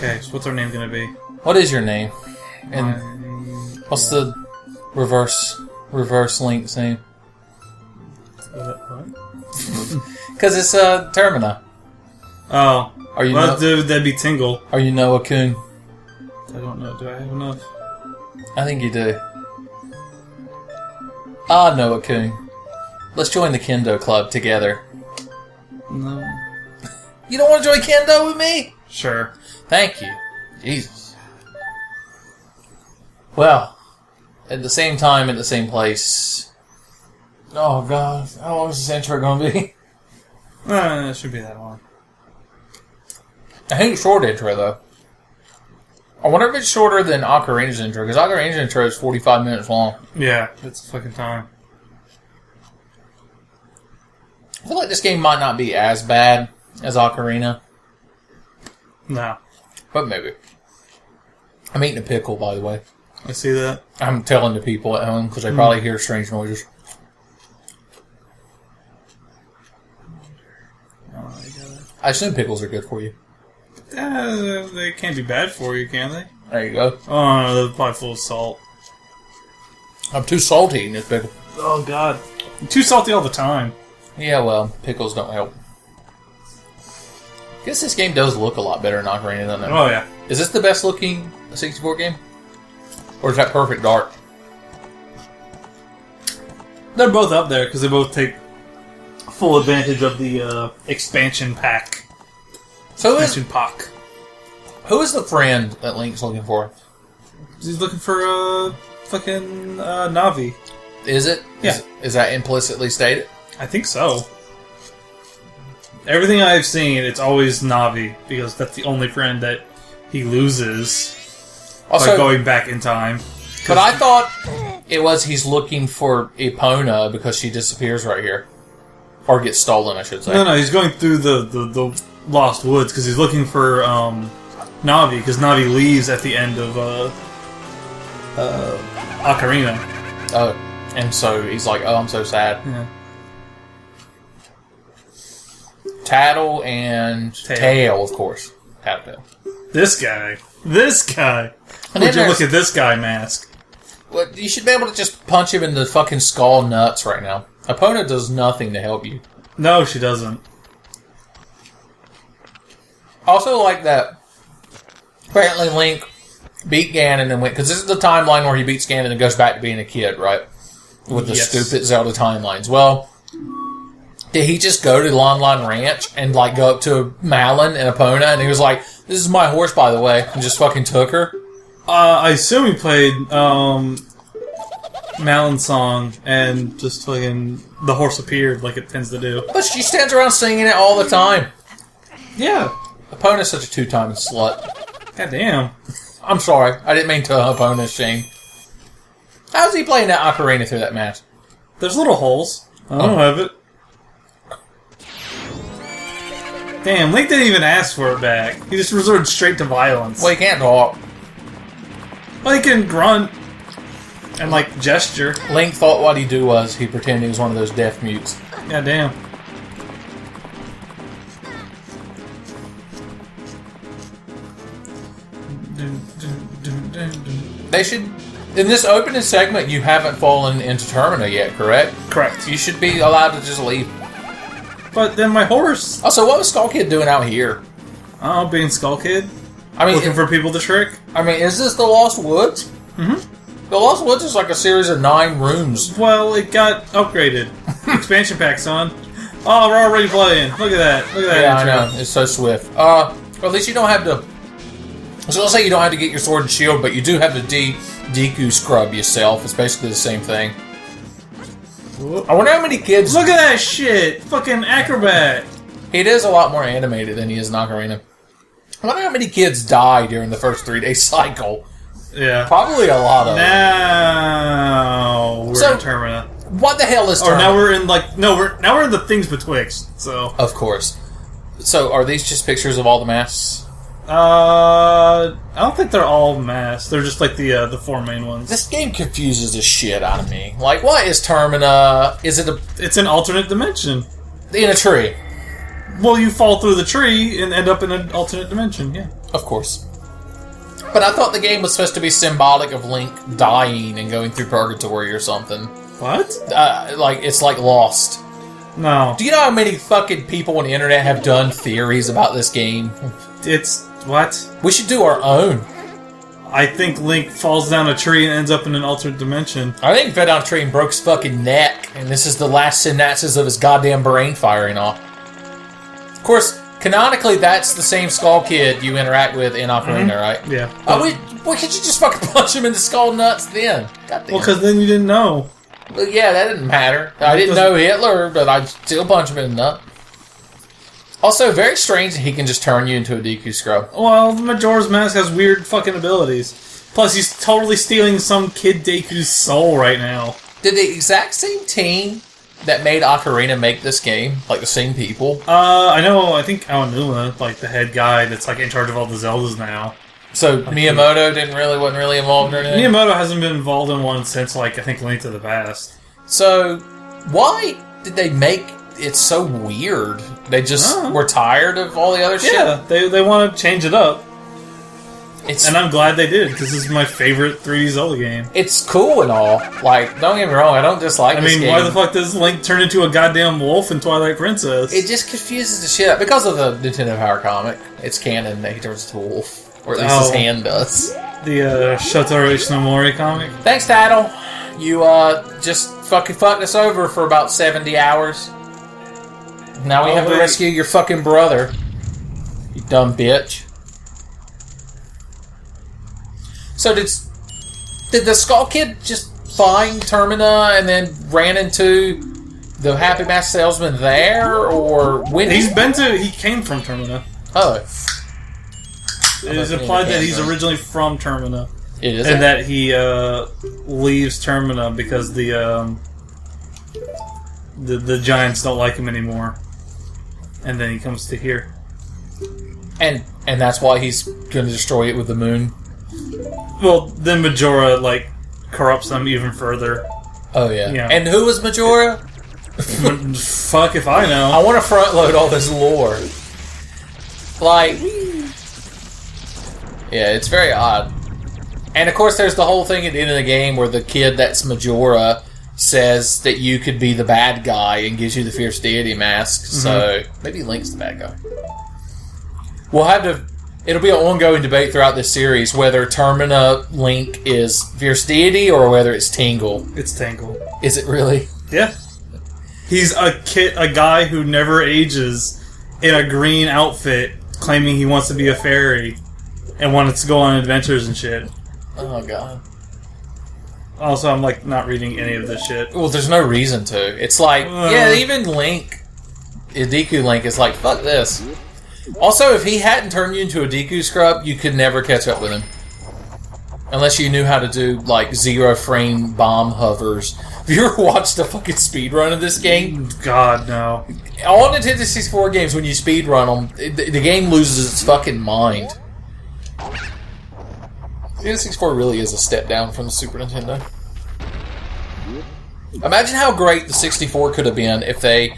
Okay, so what's our name gonna be? What is your name? And what's the reverse Link's name? What? Because it's Termina. Oh. Are you that'd be Tingle. Are you Noah-kun? I don't know. Do I have enough? I think you do. Ah, Noah-kun. Let's join the Kendo Club together. No. You don't want to join Kendo with me? Sure. Thank you. Jesus. Well, at the same time, at the same place. Oh, God. How long is this intro going to be? It should be that long. I think it's short intro, though. I wonder if it's shorter than Ocarina's intro, because Ocarina's intro is 45 minutes long. Yeah, it's a fucking time. I feel like this game might not be as bad as Ocarina. No. But maybe. I'm eating a pickle, by the way. I see that. I'm telling the people at home, because they probably hear strange noises. I assume pickles are good for you. They can't be bad for you, can they? There you go. Oh, no, they're probably full of salt. I'm too salty eating this pickle. Oh, God. I'm too salty all the time. Yeah, well, pickles don't help. Guess this game does look a lot better than Ocarina, doesn't it? Oh, yeah. Is this the best looking 64 game? Or is that Perfect Dark? They're both up there because they both take full advantage of the expansion pack. So expansion pack. Who is the friend that Link's looking for? He's looking for fucking Navi. Is it? Yeah. Is that implicitly stated? I think so. Everything I've seen, it's always Navi because that's the only friend that he loses by going back in time. But I thought it was he's looking for Epona because she disappears right here. Or gets stolen, I should say. No, he's going through the Lost Woods because he's looking for Navi because Navi leaves at the end of Ocarina. Oh, and so he's like, oh, I'm so sad. Yeah. Tattle and Tail, of course. Tattle. This guy. And Would you look at this guy mask? Well, you should be able to just punch him in the fucking skull nuts right now. Epona does nothing to help you. No, she doesn't. Also, like that. Apparently, Link beat Ganon and went because this is the timeline where he beats Ganon and goes back to being a kid, right? With the stupid Zelda timelines. Well, did he just go to Lon Lon Ranch and like go up to Malon and Epona and he was like, "This is my horse, by the way," and just fucking took her? I assume he played Malon's song and just fucking the horse appeared like it tends to do. But she stands around singing it all the time. Yeah. Epona's such a two-timing slut. God damn. I'm sorry. I didn't mean to Epona's shame. How's he playing that ocarina through that mask? There's little holes. I don't have it. Damn, Link didn't even ask for it back. He just resorted straight to violence. Well, he can't talk. Well, he can grunt and, like, gesture. Link thought what he'd do was he'd pretend he was one of those deaf mutes. God damn. They should... In this opening segment, you haven't fallen into Termina yet, correct? Correct. You should be allowed to just leave. But then my horse... Also, what was Skull Kid doing out here? Oh, being Skull Kid? I mean, looking for people to trick? I mean, is this the Lost Woods? Mm-hmm. The Lost Woods is like a series of 9 rooms. Well, it got upgraded. Expansion pack, son. Oh, we're already playing. Look at that. Look at that Yeah, intro. I know. It's so swift. Well, at least you don't have to... I was going to say you don't have to get your sword and shield, but you do have to Deku scrub yourself. It's basically the same thing. I wonder how many kids... Look at that shit! Fucking acrobat! It is a lot more animated than he is in Ocarina. I wonder how many kids die during the first 3-day cycle. Yeah. Probably a lot of them. Now we're in Termina. What the hell is Termina? Or now we're in now we're in the things betwixt, so. Of course. So are these just pictures of all the masks? I don't think they're all masks. They're just like the 4 main ones. This game confuses the shit out of me. Like, what is Termina? Is it It's an alternate dimension. in a tree? Well, you fall through the tree and end up in an alternate dimension, yeah. Of course. But I thought the game was supposed to be symbolic of Link dying and going through Purgatory or something. What? It's like Lost. No. Do you know how many fucking people on the internet have done theories about this game? It's... what? We should do our own. I think Link falls down a tree and ends up in an alternate dimension. I think he fell down a tree and broke his fucking neck, and this is the last synapses of his goddamn brain firing off. Of course, canonically, that's the same Skull Kid you interact with in Ocarina, right? Yeah. Why can't you just fucking punch him in the skull nuts then? Goddamn. Well, because then you didn't know. Well, yeah, that didn't matter. I didn't know Hitler, but I'd still punch him in the nut. Also, very strange that he can just turn you into a Deku Scrub. Well, Majora's Mask has weird fucking abilities. Plus, he's totally stealing some kid Deku's soul right now. Did the exact same team that made Ocarina make this game? Like, the same people? I know, I think Aonuma, like the head guy that's like in charge of all the Zeldas now. So, Miyamoto wasn't really involved in it? Miyamoto hasn't been involved in one since, like, I think Link to the Past. So, why did they make it so weird? They just were tired of all the other shit? Yeah, they want to change it up. And I'm glad they did, because this is my favorite 3D Zelda game. It's cool and all. Like, don't get me wrong, I don't dislike this game. Why the fuck does Link turn into a goddamn wolf in Twilight Princess? It just confuses the shit out. Because of the Nintendo Power comic, it's canon that he turns into a wolf. Or at least his hand does. The Shotaro Ishinomori comic? Thanks, Tattle. You just fucking fucked us over for about 70 hours. Now we have to rescue your fucking brother. You dumb bitch. So did the Skull Kid just find Termina and then ran into the Happy Mask Salesman there? Or when he came from Termina. Oh. It is implied that he's originally from Termina. It is. And that he leaves Termina because the giants don't like him anymore. And then he comes to here. And that's why he's going to destroy it with the moon? Well, then Majora, like, corrupts them even further. Oh, yeah. And who was Majora? Fuck if I know. I want to front load all this lore. Like... yeah, it's very odd. And of course there's the whole thing at the end of the game where the kid that's Majora says that you could be the bad guy and gives you the Fierce Deity mask. So maybe Link's the bad guy. We'll have to... it'll be an ongoing debate throughout this series whether Termina Link is Fierce Deity or whether it's Tingle. It's Tingle. Is it really? Yeah. He's a guy who never ages in a green outfit claiming he wants to be a fairy. And wanted to go on adventures and shit. Oh, God. Also, I'm, like, not reading any of this shit. Well, there's no reason to. It's like, yeah, even Link, Deku Link is like, fuck this. Also, if he hadn't turned you into a Deku Scrub, you could never catch up with him. Unless you knew how to do, like, 0-frame bomb hovers. Have you ever watched a fucking speedrun of this game? God, no. All Nintendo 64 games, when you speedrun them, the game loses its fucking mind. The N64 really is a step down from the Super Nintendo. Imagine how great the 64 could have been if they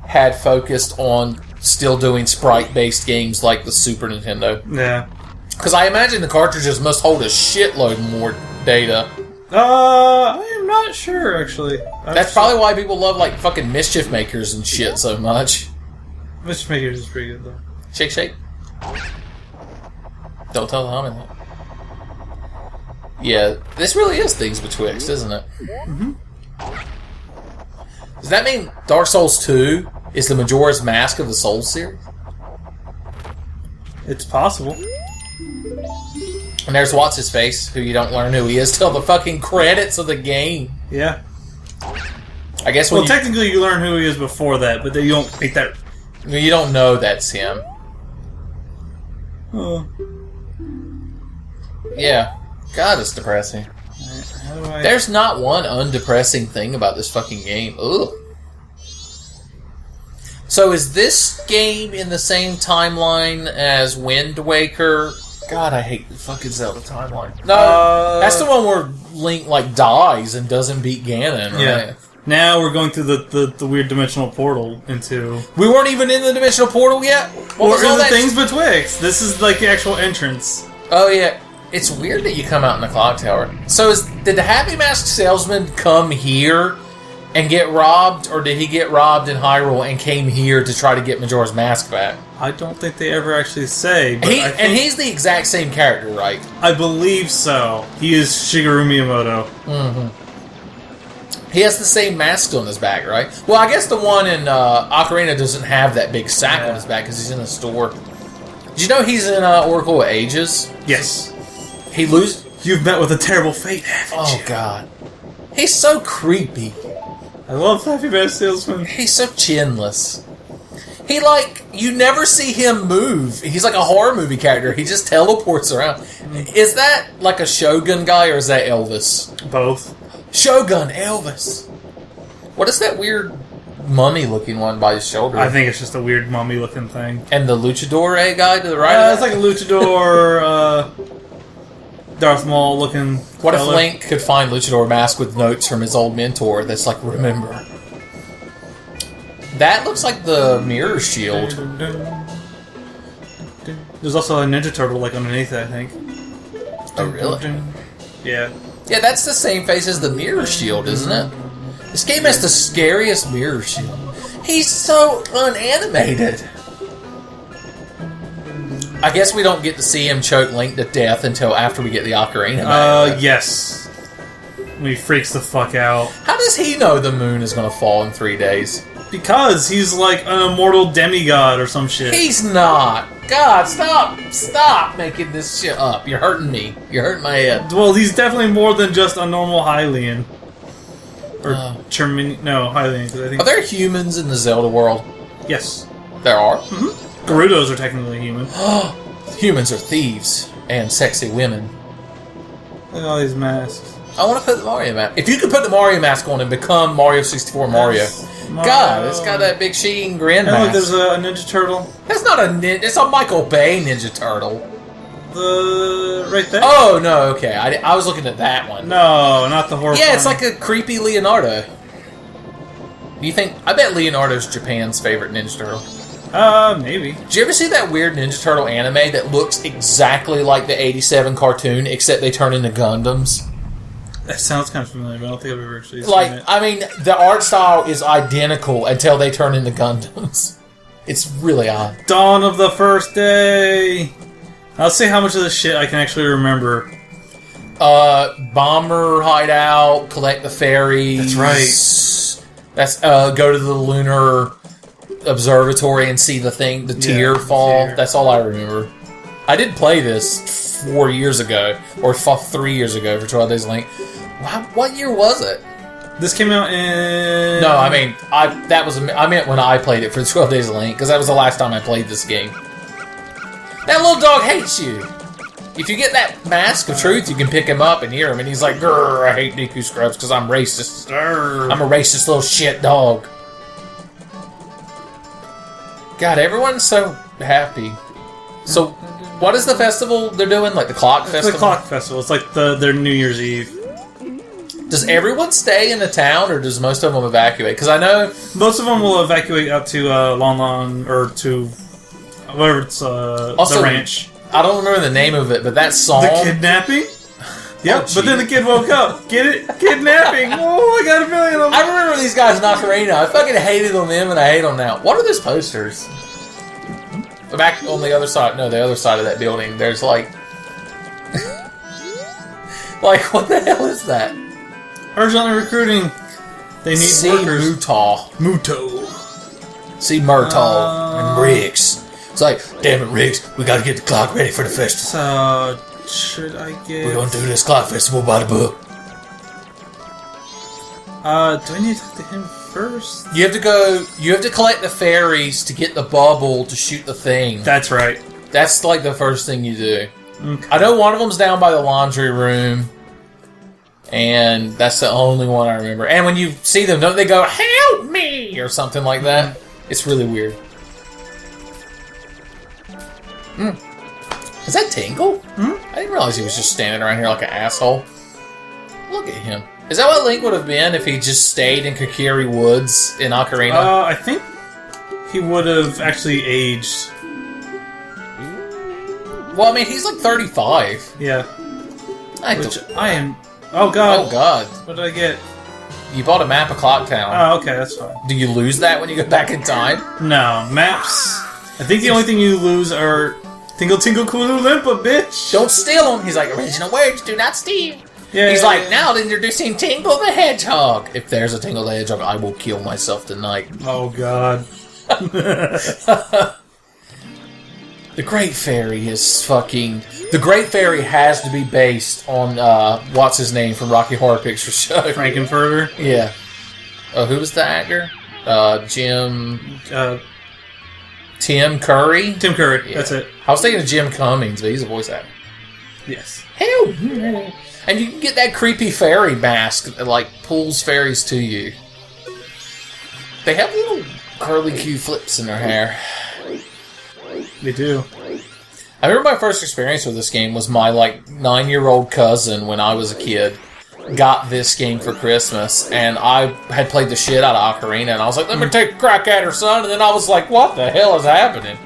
had focused on still doing sprite-based games like the Super Nintendo. Yeah. Because I imagine the cartridges must hold a shitload more data. I am not sure, actually. That's probably why people love, like, fucking Mischief Makers and shit so much. Mischief Makers is pretty good, though. Shake, shake. Don't tell the homie that. Yeah, this really is Things Betwixt, isn't it? Mm-hmm. Does that mean Dark Souls 2 is the Majora's Mask of the Souls series? It's possible. And there's What's-His-Face, who you don't learn who he is till the fucking credits of the game. Yeah. I guess well, technically you learn who he is before that, but then you don't make that... you don't know that's him. Oh. Yeah. God, it's depressing. There's not one undepressing thing about this fucking game. Ugh. So is this game in the same timeline as Wind Waker? God, I hate the fucking Zelda timeline. No, that's the one where Link, like, dies and doesn't beat Ganon, right? Yeah. Now we're going through the weird dimensional portal into... We weren't even in the dimensional portal yet? We're in the Things Betwixt. This is, like, the actual entrance. Oh, yeah. It's weird that you come out in the clock tower. So did the Happy Mask salesman come here and get robbed, or did he get robbed in Hyrule and came here to try to get Majora's Mask back? I don't think they ever actually say. But and he's the exact same character, right? I believe so. He is Shigeru Miyamoto. He has the same mask on his back, right? Well, I guess the one in Ocarina doesn't have that big sack on his back because he's in the store. Did you know he's in Oracle of Ages? Yes. You've met with a terrible fate, haven't you? Oh, God. He's so creepy. I love Happy Mask Salesman. He's so chinless. You never see him move. He's like a horror movie character. He just teleports around. Is that like a Shogun guy, or is that Elvis? Both. Shogun, Elvis. What is that weird mummy-looking one by his shoulder? I think it's just a weird mummy-looking thing. And the Luchador guy to the right? It's like a Luchador, Darth Maul-looking What if fella. Link could find Luchador Mask with notes from his old mentor that's like, remember? That looks like the mirror shield. There's also a Ninja Turtle like underneath it, I think. Oh, really? Yeah. Yeah, that's the same face as the mirror shield, isn't it? This game has the scariest mirror shield. He's so unanimated. I guess we don't get to see him choke Link to death until after we get the Ocarina back. Yes. When he freaks the fuck out. How does he know the moon is going to fall in 3 days? Because he's like an immortal demigod or some shit. He's not. God, stop making this shit up. You're hurting me. You're hurting my head. Well, he's definitely more than just a normal Hylian. Or Termina. No, Hylian. I think. Are there humans in the Zelda world? Yes. There are. Gerudos are technically human. Humans are thieves and sexy women. Look at all these masks. I want to put the Mario mask. If you could put the Mario mask on and become Mario 64 Mario. God, it's got that big sheen grin And mask. look, there's a Ninja Turtle. That's not a ninja. It's a Michael Bay Ninja Turtle. Right there? Oh, no, okay. I was looking at that one. No, not the horror. Yeah, it's like a creepy Leonardo. You think... I bet Leonardo's Japan's favorite Ninja Turtle. Maybe. Did you ever see that weird Ninja Turtle anime that looks exactly like the 87 cartoon, except they turn into Gundams? That sounds kind of familiar, but I don't think I've ever actually seen Like, it. I mean, the art style is identical until they turn into Gundams. It's really odd. Dawn of the First Day! I'll see how much of this shit I can actually remember. Bomber hideout, collect the fairies. That's right. That's, go to the lunar observatory and see the tear fall. Tear. That's all I remember. I did play this 4 years ago, or 3 years ago for 12 Days of Link. What year was it? This came out in... No, I mean, I meant when I played it for 12 Days of Link, because that was the last time I played this game. That little dog hates you. If you get that Mask of Truth, you can pick him up and hear him, and he's like, "Grr, I hate Deku Scrubs because I'm racist. Grr. I'm a racist little shit dog." God, everyone's so happy. So, what is the festival they're doing? Like the Clock Festival? It's the Clock Festival. It's like their New Year's Eve. Does everyone stay in the town, or does most of them evacuate? Because I know... Most of them will evacuate out to Lon Lon, or to whatever it's, Also, the ranch. I don't remember the name of it, but that song... The kidnapping? Yep, Oh, but then the kid woke up. Get it? Kidnapping! Oh, I got a million of them. I remember these guys in Ocarina. I fucking hated them then, and I hate them now. What are those posters? Back on the other side, no, the other side of that building, there's like... like, what the hell is that? Urgently recruiting. They need See workers. Muto. See Murtaugh and Riggs. It's like, damn it, Riggs, we gotta get the clock ready for the festival. So, should I get... We're gonna do this clock festival by the book. Do I need to talk to him first? You have to collect the fairies to get the bubble to shoot the thing. That's right. That's like the first thing you do. Okay. I know one of them's down by the laundry room, and that's the only one I remember. And when you see them, don't they go, "Help me!" or something like that? It's really weird. Is that Tingle? I didn't realize he was just standing around here like an asshole. Look at him. Is that what Link would have been if he just stayed in Kokiri Woods in Ocarina? I think he would have actually aged. Well, I mean, he's like 35. Yeah. Which I am... Oh, God. Oh, God. What did I get? You bought a map of Clocktown. Oh, okay, that's fine. Do you lose that when you go back in time? No. Maps... I think the only thing you lose are... Tingle Tingle Kulu Limpa, bitch! Don't steal them. He's like, original words, do not steal. Yeah, He's like, now introducing Tingle the Hedgehog. If there's a Tingle the Hedgehog, I will kill myself tonight. Oh, God. The Great Fairy is fucking... The Great Fairy has to be based on, what's his name from Rocky Horror Picture Show? Frankenfurter? Yeah. Who was the actor? Jim... Tim Curry? Tim Curry, Yeah. that's it. I was thinking of Jim Cummings, but he's a voice actor. Yes. Hell! And you can get that creepy fairy mask that, like, pulls fairies to you. They have little curly Q flips in their hair. They do. I remember my first experience with this game was my, like, 9-year-old cousin when I was a kid got this game for Christmas, and I had played the shit out of Ocarina, and I was like, let me take a crack at her, son, and then I was like, what the hell is happening?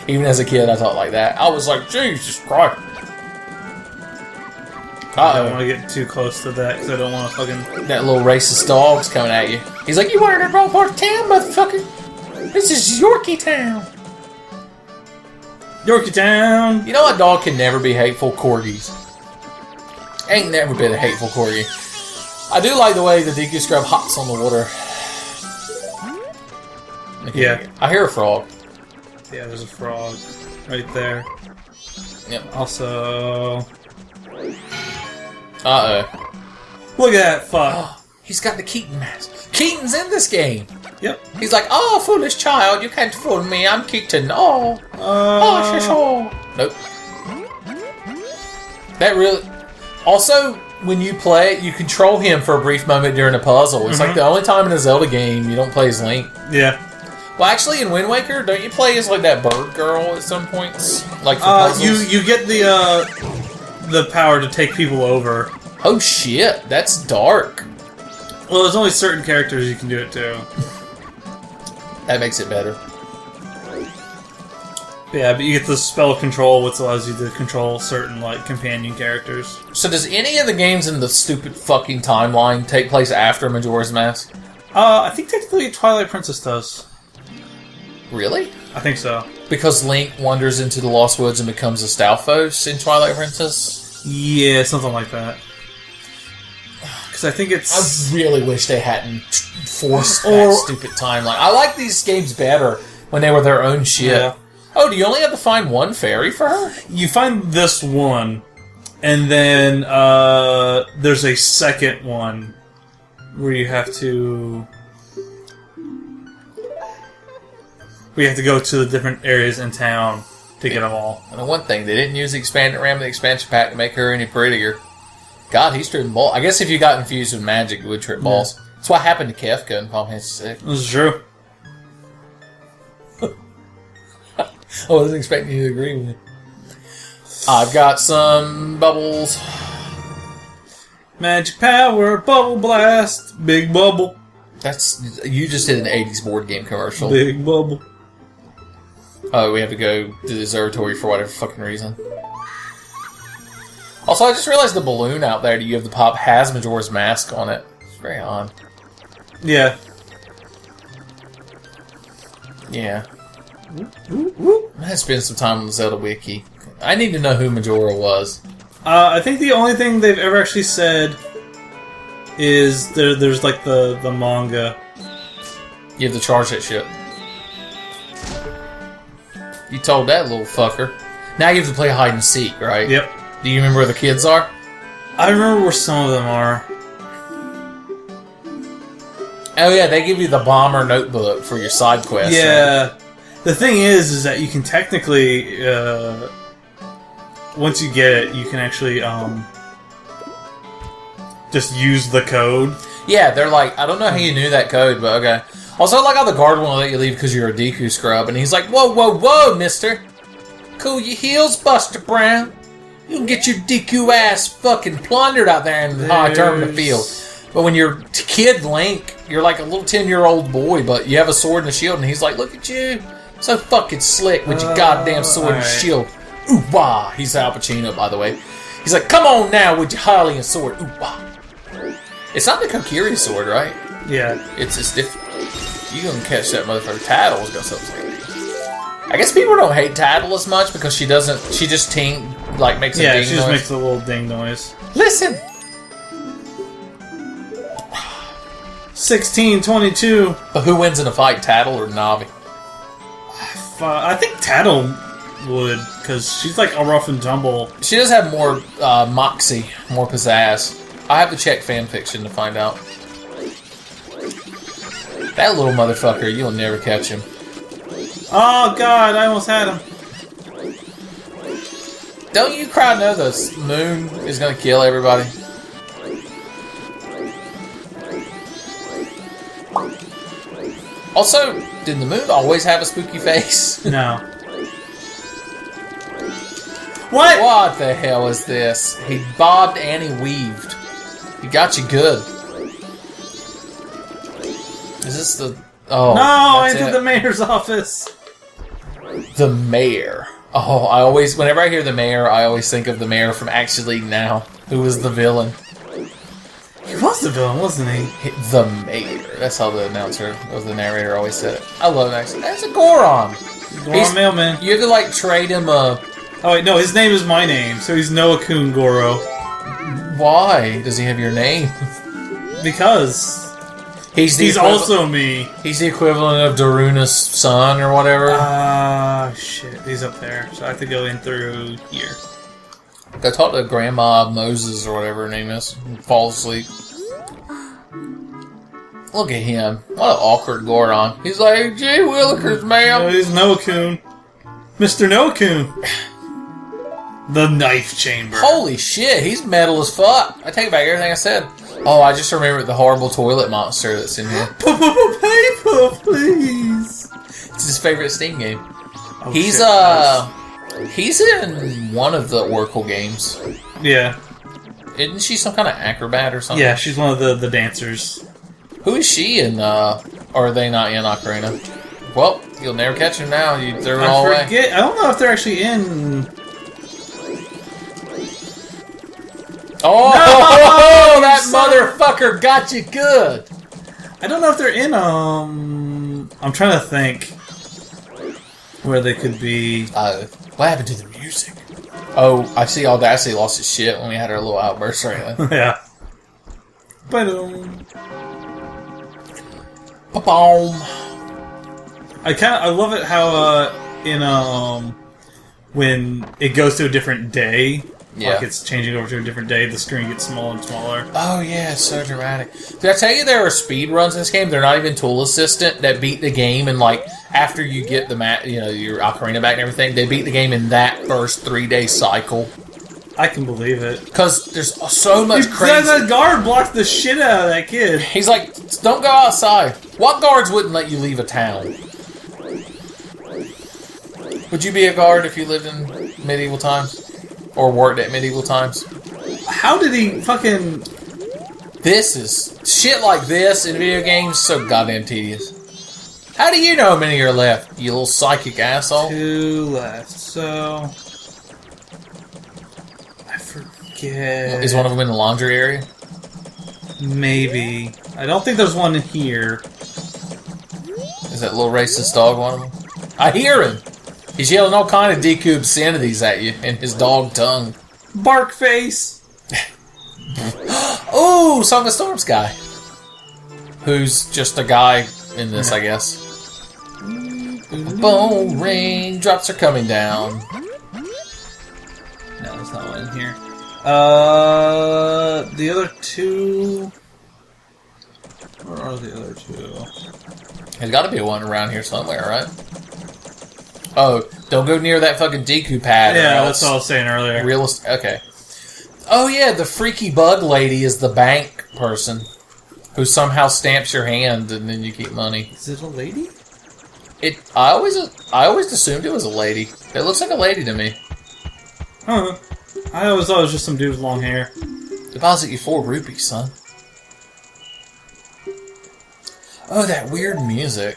Even as a kid, I thought like that. I was like, Jesus Christ. I don't want to get too close to that, because I don't want to fucking... That little racist dog's coming at you. He's like, you wanted to roll part of town, motherfucker. This is Yorkie Town. Yorkie Town! You know a dog can never be hateful? Corgis. Ain't never been a hateful corgi. I do like the way the Deku Scrub hops on the water. Okay. Yeah. I hear a frog. Yeah, there's a frog right there. Yep. Also... Uh-oh. Look at that fuck. Oh, he's got the Keaton mask. Keaton's in this game. Yep. He's like, oh, foolish child, you can't fool me. I'm Keaton. Oh. Oh, sure. Nope. That really... Also, when you play it, you control him for a brief moment during a puzzle. It's like the only time in a Zelda game you don't play as Link. Yeah. Well, actually, in Wind Waker, don't you play as like that bird girl at some points? Like for puzzles? You get the power to take people over. Oh shit, that's dark. Well, there's only certain characters you can do it to. That makes it better. Yeah, but you get the spell control, which allows you to control certain like companion characters. So does any of the games in the stupid fucking timeline take place after Majora's Mask? I think technically Twilight Princess does. Really? I think so. Because Link wanders into the Lost Woods and becomes a Stalfos in Twilight Princess? Yeah, something like that. Because I think it's... I really wish they hadn't forced that stupid timeline. I like these games better when they were their own shit. Yeah. Oh, do you only have to find one fairy for her? You find this one, and then there's a second one where you have to... We have to go to the different areas in town to get them all. And the one thing, they didn't use the expanded RAM of the expansion pack to make her any prettier. God, he's tripping balls. I guess if you got infused with magic, it would trip balls. Yeah. That's what happened to Kefka in Final Fantasy VI. This is true. I wasn't expecting you to agree with me. I've got some bubbles. Magic power, bubble blast, big bubble. That's... You just did an 80s board game commercial. Big bubble. Oh, we have to go to the observatory for whatever fucking reason. Also, I just realized the balloon out there that you have to pop has Majora's Mask on it. It's very odd. Yeah. Yeah. I had to spend some time on the Zelda Wiki. I need to know who Majora was. I think the only thing they've ever actually said is there's like the manga. You have to charge that shit. You told that little fucker. Now you have to play hide and seek, right? Yep. Do you remember where the kids are? I remember where some of them are. Oh yeah, they give you the bomber notebook for your side quest. Yeah. Right? The thing is that you can technically, once you get it, you can actually just use the code. Yeah, they're like, I don't know how you knew that code, but okay. Also, I like how the guard won't let you leave because you're a Deku scrub, and he's like, whoa, whoa, whoa, mister. Cool your heels, Buster Brown. You can get your Deku ass fucking plundered out there in the high Termina field. But when you're kid Link, you're like a little 10-year-old boy, but you have a sword and a shield, and he's like, look at you. So fucking slick with your goddamn sword and shield. Ooh wah! He's Al Pacino, by the way. He's like, come on now with your Hylian sword. Ooh wah! It's not the Kokiri sword, right? Yeah. It's different. You gonna catch that motherfucker. Tattle's got something. I guess people don't hate Tattle as much because she doesn't. She just makes a ding noise. Yeah, she just makes a little ding noise. Listen. 16-22. But who wins in a fight, Tattle or Navi? I think Tattle would, because she's like a rough and tumble. She does have more moxie, more pizzazz. I have to check fanfiction to find out. That little motherfucker, you'll never catch him. Oh god, I almost had him. Don't you cry no, the moon is gonna kill everybody. Also, did the moon always have a spooky face? No. What? What the hell is this? He bobbed and he weaved. He got you good. Is this the... Oh, no, into the mayor's office. The mayor. Oh, whenever I hear the mayor, I always think of the mayor from Actually Now, who was the villain. He was the villain, wasn't he? The mayor. That's how the announcer or the narrator always said it. I love that. That's a Goron. Goron mailman. You have to like trade him a... Oh wait, no, his name is my name, so he's Noah Kun Goro. Why does he have your name? Because he's also me. He's the equivalent of Daruna's son or whatever. Shit, he's up there, so I have to go in through here. Go talk to Grandma Moses or whatever her name is. Fall asleep. Look at him. What an awkward Goron. He's like, gee willikers, ma'am. No, he's Noah Kun. Mr. Noah Kun. The knife chamber. Holy shit, he's metal as fuck. I take back everything I said. Oh, I just remembered the horrible toilet monster that's in here. Paper, please. It's his favorite Steam game. Oh, He's in one of the Oracle games. Yeah. Isn't she some kind of acrobat or something? Yeah, she's one of the dancers. Who is she in, or are they not in Ocarina? Well, you'll never catch them now. You threw it all away. I don't know if they're actually in... Oh, no, that motherfucker got you good. I don't know if they're in, I'm trying to think where they could be. What happened to the music? Oh, I see Audacity lost its shit when we had our little outburst right now. Yeah. Ba-doom. Ba-boom. I love it how, when it goes to a different day, like it's changing over to a different day, the screen gets smaller and smaller. Oh yeah, it's so dramatic. Did I tell you there are speed runs in this game? They're not even tool assistant that beat the game, and like after you get the your Ocarina back and everything, they beat the game in that first 3-day cycle. I can believe it. Because there's so much crazy. That guard blocked the shit out of that kid. He's like, don't go outside. What guards wouldn't let you leave a town? Would you be a guard if you lived in medieval times? Or worked at medieval times? How did he fucking... This is... Shit like this in video games so goddamn tedious. How do you know how many are left, you little psychic asshole? 2 left, so... I forget... Is one of them in the laundry area? Maybe. I don't think there's one in here. Is that little racist dog one of them? I hear him! He's yelling all kind of Deku obscenities at you in his dog tongue. Bark face! Ooh, Song of Storms guy. Who's just a guy in this, I guess. Bone raindrops are coming down. No, there's not one in here. The other two... Where are the other two? There's got to be one around here somewhere, right? Oh, don't go near that fucking Deku pad. Yeah, that's what I was saying earlier. Okay. Oh yeah, the freaky bug lady is the bank person who somehow stamps your hand and then you keep money. Is it a lady? I always assumed it was a lady. It looks like a lady to me. Huh. I always thought it was just some dude with long hair. Deposit you 4 rupees, son. Oh, that weird music.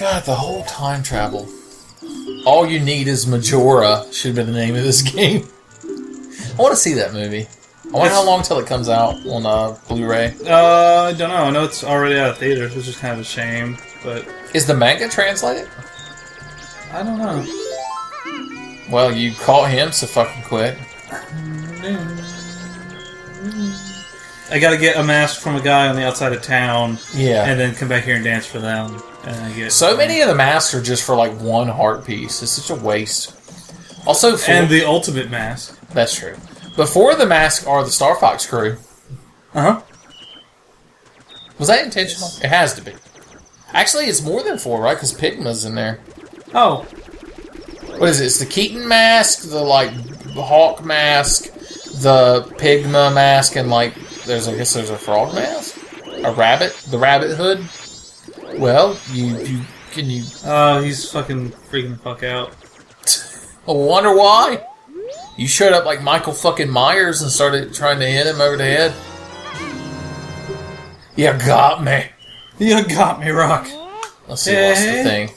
God, the whole time travel. All You Need Is Majora should have been the name of this game. I want to see that movie. I wonder how long till it comes out on Blu-ray. I don't know. I know it's already out of theaters, which is kind of a shame. But is the manga translated? I don't know. Well, you caught him so fucking quick. I gotta get a mask from a guy on the outside of town. Yeah. And then come back here and dance for them. And I get so many of the masks are just for like one heart piece. It's such a waste. Also, and the ultimate mask. That's true. But 4 of the masks are the Star Fox crew. Uh-huh. Was that intentional? It has to be. Actually, it's more than 4, right? Because Pigma's in there. Oh. What is it? It's the Keaton mask, the, like, Hawk mask, the Pigma mask, and, like, I guess there's a frog mask? A rabbit? The rabbit hood? Well, can you... Oh, he's fucking freaking the fuck out. I wonder why. You showed up like Michael fucking Myers and started trying to hit him over the head. You got me. You got me, Rock. Let's see, what's the thing?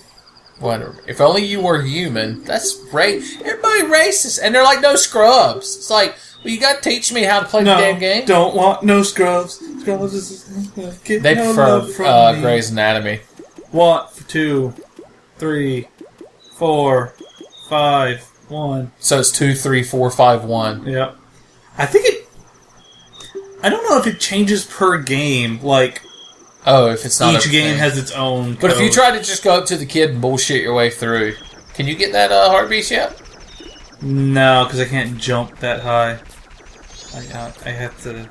Whatever. If only you were human. That's everybody racist. And they're like, no scrubs. It's like, well, you gotta teach me how to play the damn game. Don't want no scrubs. Scrubs is... They prefer Grey's Anatomy. 1, 2, 3, 4, 5, 1. So it's 2, 3, 4, 5, 1. Yep. I think it... I don't know if it changes per game, like... Oh, if it's not each game has its own But code. if you try to just go up to the kid and bullshit your way through, can you get that heartbeat yet? No, because I can't jump that high. I have to...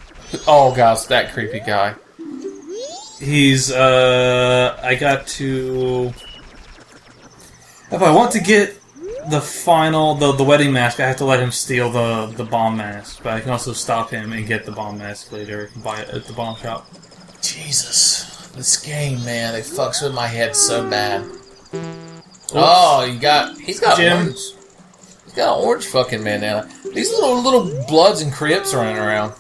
Oh, gosh, that creepy guy. He's, I got to... If I want to get the final... The wedding mask, I have to let him steal the bomb mask. But I can also stop him and get the bomb mask later and buy it at the bomb shop. Jesus. This game, man, it fucks with my head so bad. Oops. Oh, he's got Jim. orange. He's got an orange fucking bandana. These little Bloods and Crips running around.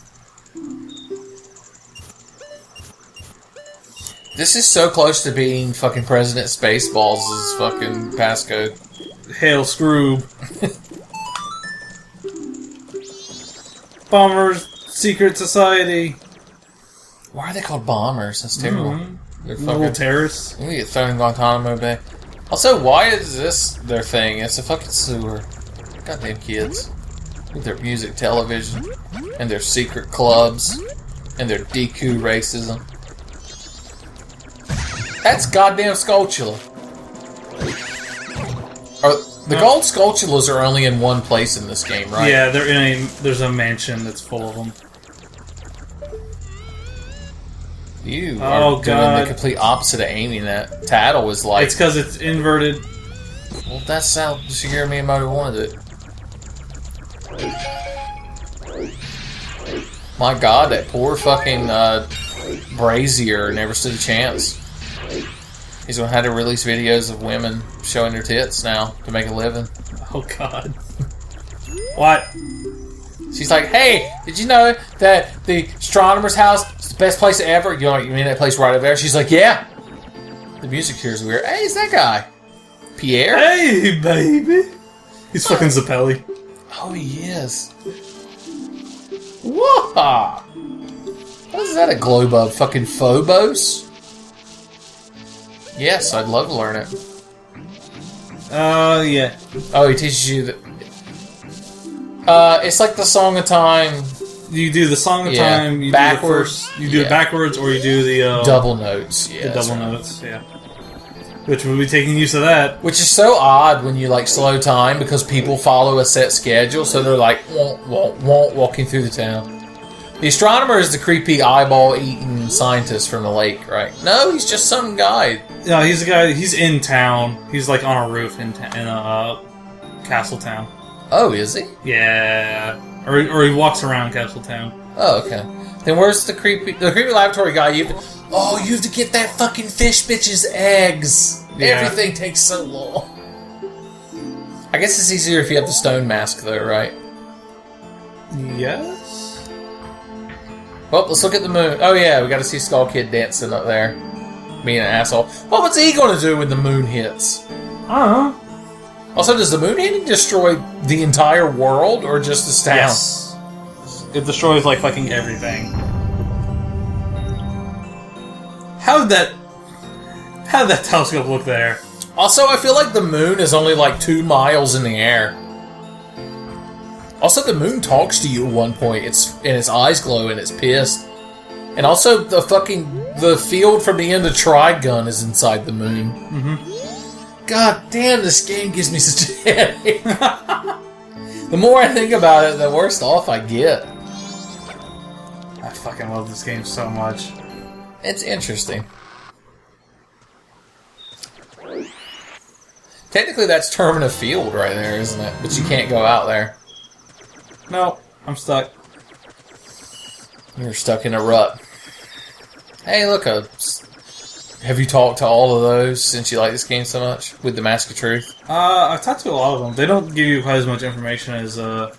This is so close to being fucking President Spaceballs' fucking passcode. Hail Scroob. Bombers Secret Society. Why are they called bombers? That's terrible. Mm-hmm. They're Little terrorists. We get thrown in Guantanamo Bay. Also, why is this their thing? It's a fucking sewer. Goddamn kids. With their music television. And their secret clubs. And their DQ racism. That's goddamn Skulltula. The gold Skulltulas are only in one place in this game, right? Yeah, there's a mansion that's full of them. You are doing the complete opposite of aiming at. Tattle is like... It's because it's inverted. Well, that's how Shigeru Miyamoto wanted it. My god, that poor fucking Brazier never stood a chance. He's gonna have to release videos of women showing their tits now to make a living. Oh god. What? She's like, hey, did you know that the astronomer's house is the best place ever? You mean that place right over there? She's like, yeah. The music here is weird. Hey, it's that guy. Pierre? Hey, baby. He's fucking Zappelli. Oh, he is. Whoa! What is that, a globe of? Fucking Phobos? Yes, I'd love to learn it. Yeah. Oh, he teaches you that... it's like the Song of Time. You do the Song of Time, you backwards. do it backwards, or you do the... double notes, yeah. The double notes, yeah. Which we'll be taking use of that. Which is so odd when you, like, slow time, because people follow a set schedule, so they're like, walking through the town. The astronomer is the creepy eyeball-eating scientist from the lake, right? No, he's just some guy. No, he's a guy, he's in town. He's, like, on a roof in Castletown. Oh, is he? Yeah. Or he walks around Castletown. Oh, okay. Then where's the creepy laboratory guy? You have to get that fucking fish bitch's eggs. Yeah. Everything takes so long. I guess it's easier if you have the stone mask, though, right? Yes? Well, let's look at the moon. Oh, yeah, we got to see Skull Kid dancing up there. being an asshole. What was he going to do when the moon hits? I don't know. Also, does the moon hitting destroy the entire world or just this town? Yes. It destroys, like, fucking everything. How did that telescope look there? Also, I feel like the moon is only like 2 miles in the air. Also, the moon talks to you at one point. And its eyes glow and it's pissed. And also, the field from the end of Trigun is inside the moon. Mm-hmm. God damn, this game gives me such a headache. The more I think about it, the worse off I get. I fucking love this game so much. It's interesting. Technically, that's Termina Field right there, isn't it? But you can't go out there. No, I'm stuck. You're stuck in a rut. Hey, look, have you talked to all of those since you like this game so much? With the Mask of Truth? I've talked to a lot of them. They don't give you quite as much information as the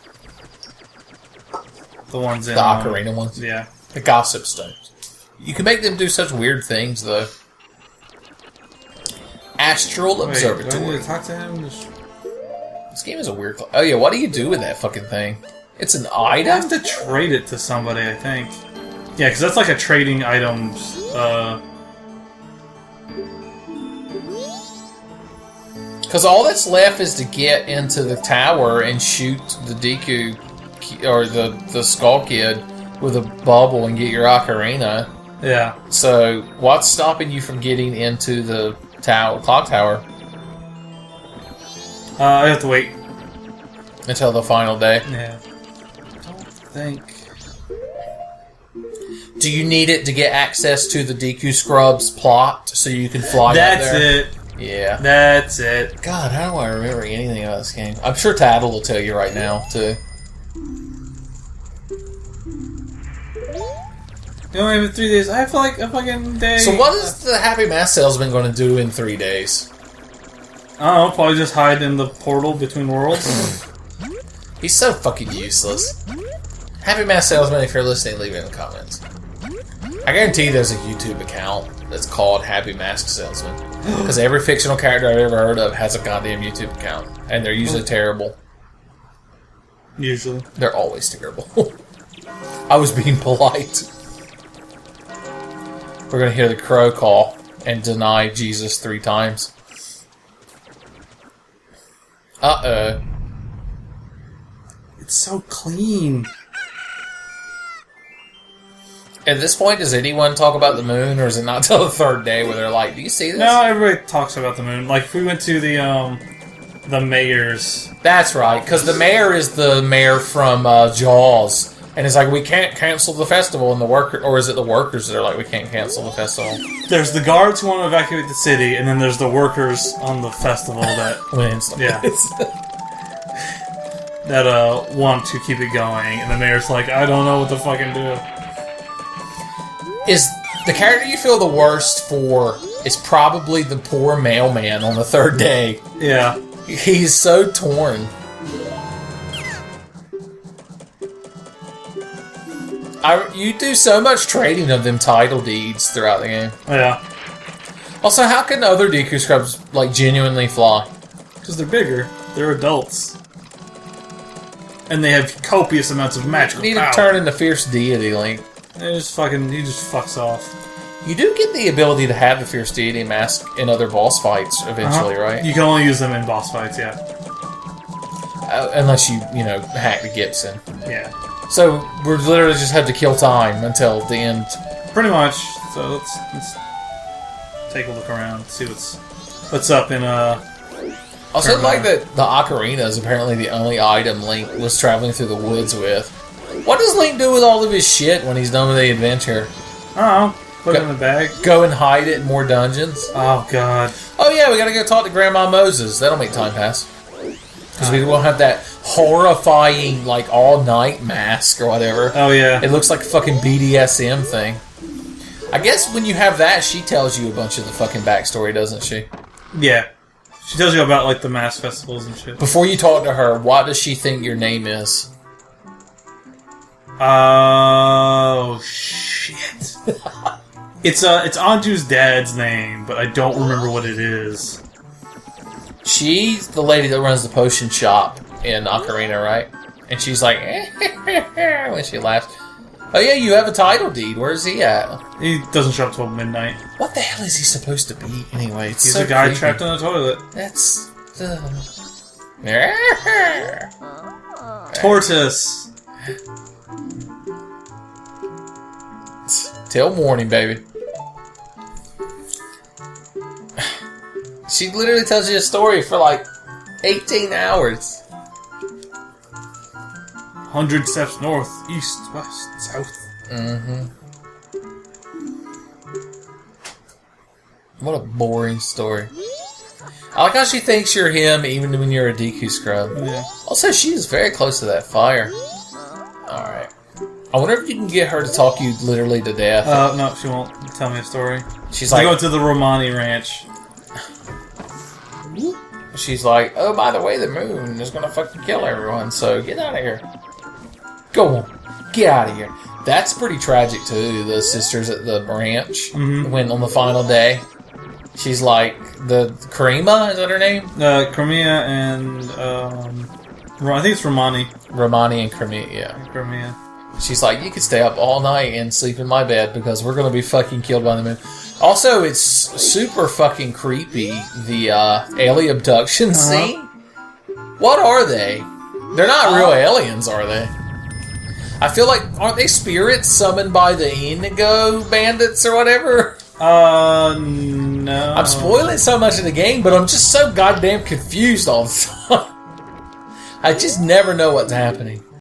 ones in... The Ocarina ones? Yeah. The Gossip Stones. You can make them do such weird things, though. Astral Observatory. Do I need to talk to him? This game is a weird... Oh, yeah, what do you do with that fucking thing? It's an I item? have to trade it to somebody, I think. Yeah, because that's like a trading items... Because all that's left is to get into the tower and shoot the Deku, or the Skull Kid, with a bubble and get your Ocarina. Yeah. So, what's stopping you from getting into the clock tower? I have to wait. Until the final day? Yeah. I don't think... Do you need it to get access to the Deku Scrub's plot so you can fly up there? That's it. Yeah. That's it. God, how do I remember anything about this game? I'm sure Tattle will tell you right now, too. You only have 3 days. I have like a fucking day. So what is the Happy Mask Salesman going to do in 3 days? I don't know, probably just hide in the portal between worlds. He's so fucking useless. Happy Mask Salesman, if you're listening, leave it in the comments. I guarantee there's a YouTube account that's called Happy Mask Salesman. Because every fictional character I've ever heard of has a goddamn YouTube account. And they're usually terrible. Usually. They're always terrible. I was being polite. We're going to hear the crow call and deny Jesus 3 times. Uh-oh. It's so clean. At this point, does anyone talk about the moon, or is it not till the 3rd day where they're like, do you see this? No, everybody talks about the moon. Like, if we went to the mayor's... That's right, because the mayor is the mayor from Jaws. And it's like, we can't cancel the festival, and the worker, or is it the workers that are like, we can't cancel the festival? There's the guards who want to evacuate the city, and then there's the workers on the festival that... Yeah. That want to keep it going, and the mayor's like, I don't know what to fucking do. Is the character you feel the worst for is probably the poor mailman on the 3rd day. Yeah. He's so torn. You do so much trading of them title deeds throughout the game. Yeah. Also, how can other Deku Scrubs, like, genuinely fly? Because they're bigger. They're adults. And they have copious amounts of magical You need power. to turn into Fierce Deity, Link. He just fucks off. You do get the ability to have the Fierce Deity mask in other boss fights eventually, right? You can only use them in boss fights, yeah. Unless you hack the Gibson. Yeah. So, we literally just have to kill time until the end. Pretty much. So, let's take a look around, see what's up in, Also, like that the Ocarina is apparently the only item Link was traveling through the woods with. What does Link do with all of his shit when he's done with the adventure? I don't know. Put it in the bag. Go and hide it in more dungeons? Oh, God. Oh, yeah, we gotta go talk to Grandma Moses. That'll make time pass. Because we won't have that horrifying, like, all-night mask or whatever. Oh, yeah. It looks like a fucking BDSM thing. I guess when you have that, she tells you a bunch of the fucking backstory, doesn't she? Yeah. She tells you about, like, the mass festivals and shit. Before you talk to her, what does she think your name is? Oh, shit. It's Anju's dad's name, but I don't remember what it is. She's the lady that runs the potion shop in Ocarina, right? And she's like, when she laughs. Oh yeah, you have a title deed. Where's he at? He doesn't show up till midnight. What the hell is he supposed to be anyway? It's He's so a guy creepy. trapped in a toilet. That's the... Tortoise. Till morning, baby. She literally tells you a story for like 18 hours. 100 steps north, east, west, south. Mm-hmm. What a boring story. I like how she thinks you're him even when you're a Deku scrub. Yeah. Also, she's very close to that fire. Alright. I wonder if you can get her to talk you literally to death. No, she won't tell me a story. She's I like... go to the Romani Ranch. She's like, oh, by the way, the moon is gonna fucking kill everyone, so get out of here. Go on. Get out of here. That's pretty tragic, too, the sisters at the ranch. When on the final day, she's like, the Karima, is that her name? Crimea and, I think it's Romani. Romani and Crimea, yeah. Crimea. She's like, you could stay up all night and sleep in my bed because we're gonna be fucking killed by the moon. Also, it's super fucking creepy, the alien abduction scene. What are they? They're not real aliens, are they? I feel like, aren't they spirits summoned by the Indigo bandits or whatever? No. I'm spoiling so much of the game, but I'm just so goddamn confused all the time. I just never know what's happening.